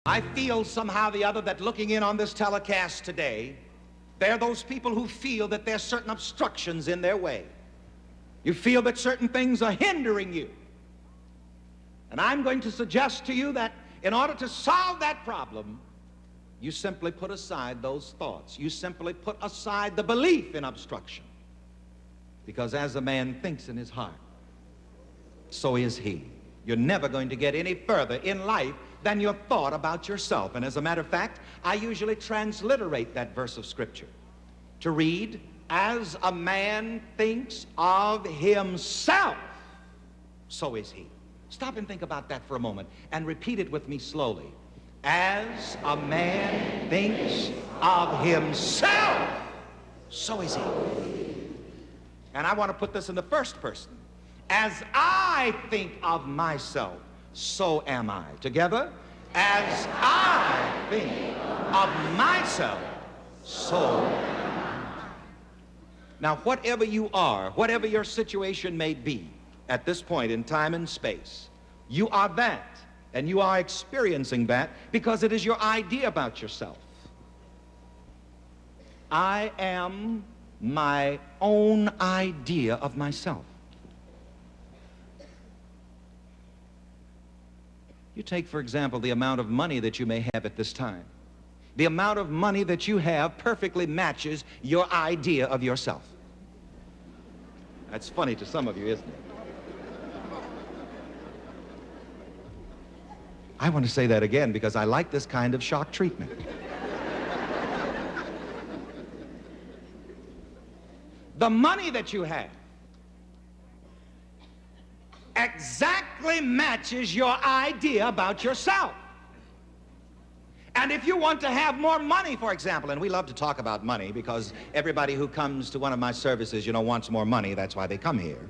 I feel somehow or the other that looking in on this telecast today, there are those people who feel that there's certain obstructions in their way. You feel that certain things are hindering you. And I'm going to suggest to you that in order to solve that problem, you simply put aside those thoughts. You simply put aside the belief in obstruction. Because as a man thinks in his heart, so is he. You're never going to get any further in life than your thought about yourself. And as a matter of fact, I usually transliterate that verse of Scripture to read, as a man thinks of himself, so is he. Stop and think about that for a moment and repeat it with me slowly. As a man thinks of himself, so is he. And I want to put this in the first person. As I think of myself, so am I. Together, as I think of myself, so am I. Now, whatever you are, whatever your situation may be at this point in time and space, you are that, and you are experiencing that because it is your idea about yourself. I am my own idea of myself. You take, for example, the amount of money that you may have at this time. The amount of money that you have perfectly matches your idea of yourself. That's funny to some of you, isn't it? I want to say that again because I like this kind of shock treatment. The money that you have exactly matches your idea about yourself. And if you want to have more money, for example, and we love to talk about money because everybody who comes to one of my services, you know, wants more money. That's why they come here.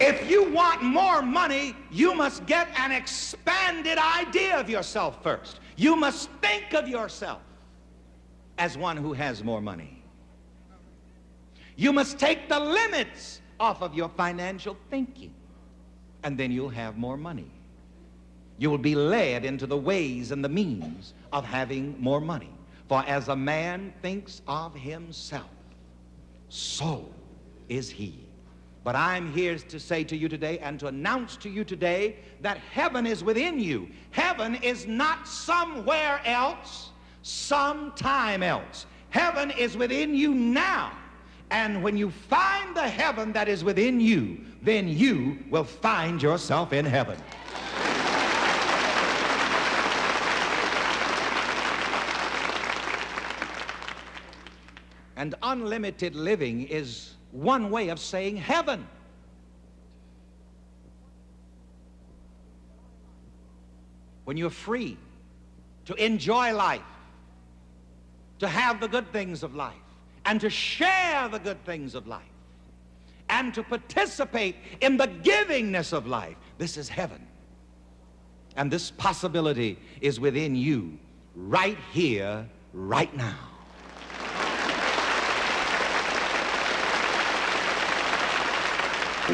If you want more money, you must get an expanded idea of yourself first. You must think of yourself as one who has more money. You must take the limits off of your financial thinking, and then you'll have more money. You will be led into the ways and the means of having more money. For as a man thinks of himself, so is he. But I'm here to say to you today and to announce to you today that heaven is within you. Heaven is not somewhere else, sometime else. Heaven is within you now. And when you find the heaven that is within you, then you will find yourself in heaven. And unlimited living is one way of saying heaven. When you're free to enjoy life, to have the good things of life, and to share the good things of life, and to participate in the givingness of life, this is heaven. And this possibility is within you right here, right now.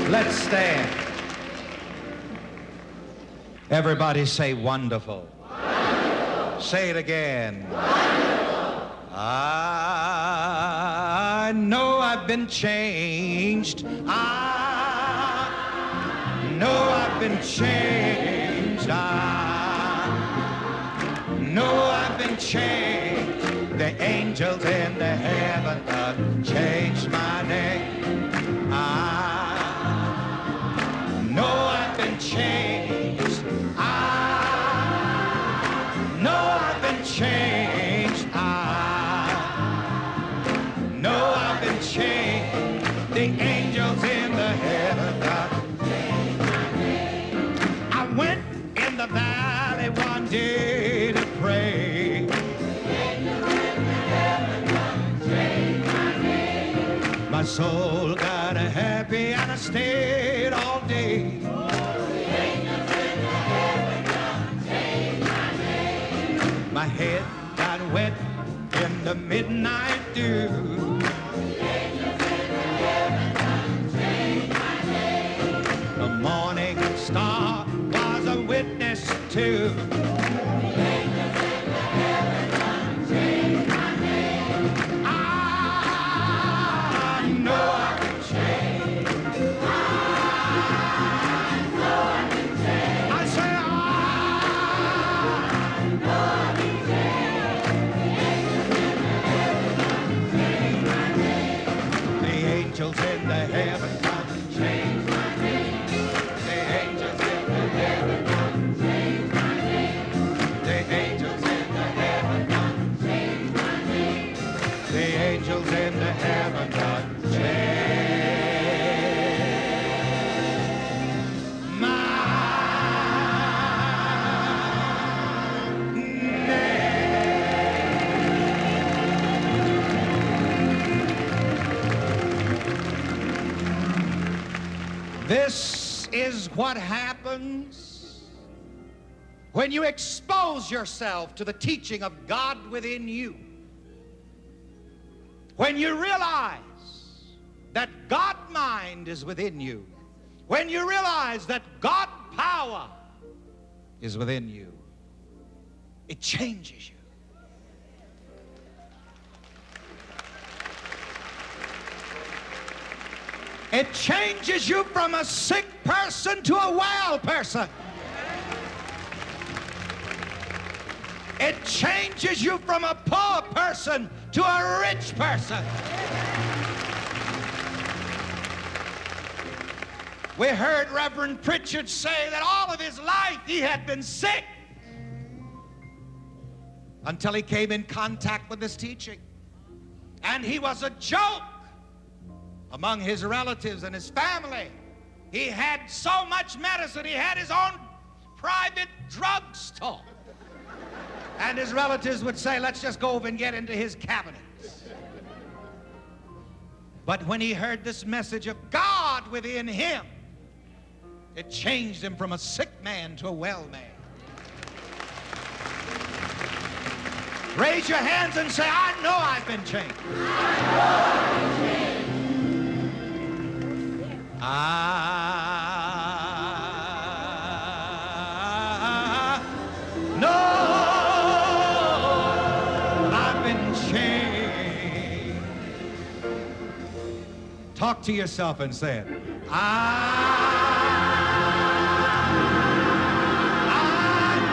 Let's stand. Everybody say wonderful. Wonderful. Say it again. Wonderful. I know I've been changed. I know I've been changed. I know I've been changed. The angels in the heaven have changed my name. Changed. I know I've been changed. I know I've been changed. The angels in the heaven have changed my name. I went in the valley one day to pray. The angels in the heaven have changed my name. My soul got happy and I stayed all day. My head got wet in the midnight dew. The angels in the heaven have changed my This is what happens when you expose yourself to the teaching of God within you. When you realize that God mind is within you. When you realize that God power is within you. It changes you. It changes you from a sick person to a well person. It changes you from a poor person to a rich person. We heard Reverend Pritchard say that all of his life he had been sick until he came in contact with this teaching. And he was a joke among his relatives and his family. He had so much medicine, he had his own private drugstore. And his relatives would say, let's just go over and get into his cabinets. But when he heard this message of God within him, it changed him from a sick man to a well man. Raise your hands and say, I know I've been changed. I know I've been changed. Talk to yourself and say it. I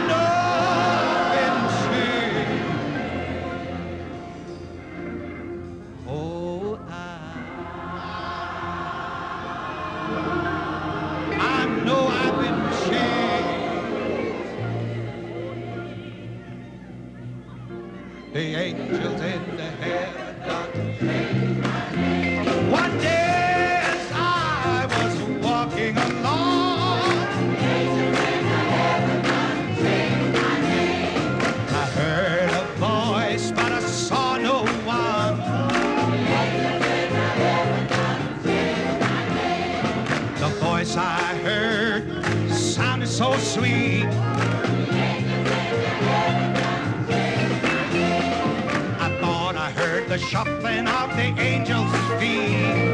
know I've been changed. Oh, I know I've been changed. The angels in the heaven got to change my name. One day along. I heard a voice, but I saw no one. The voice I heard sounded so sweet. I thought I heard the shuffling of the angels' feet.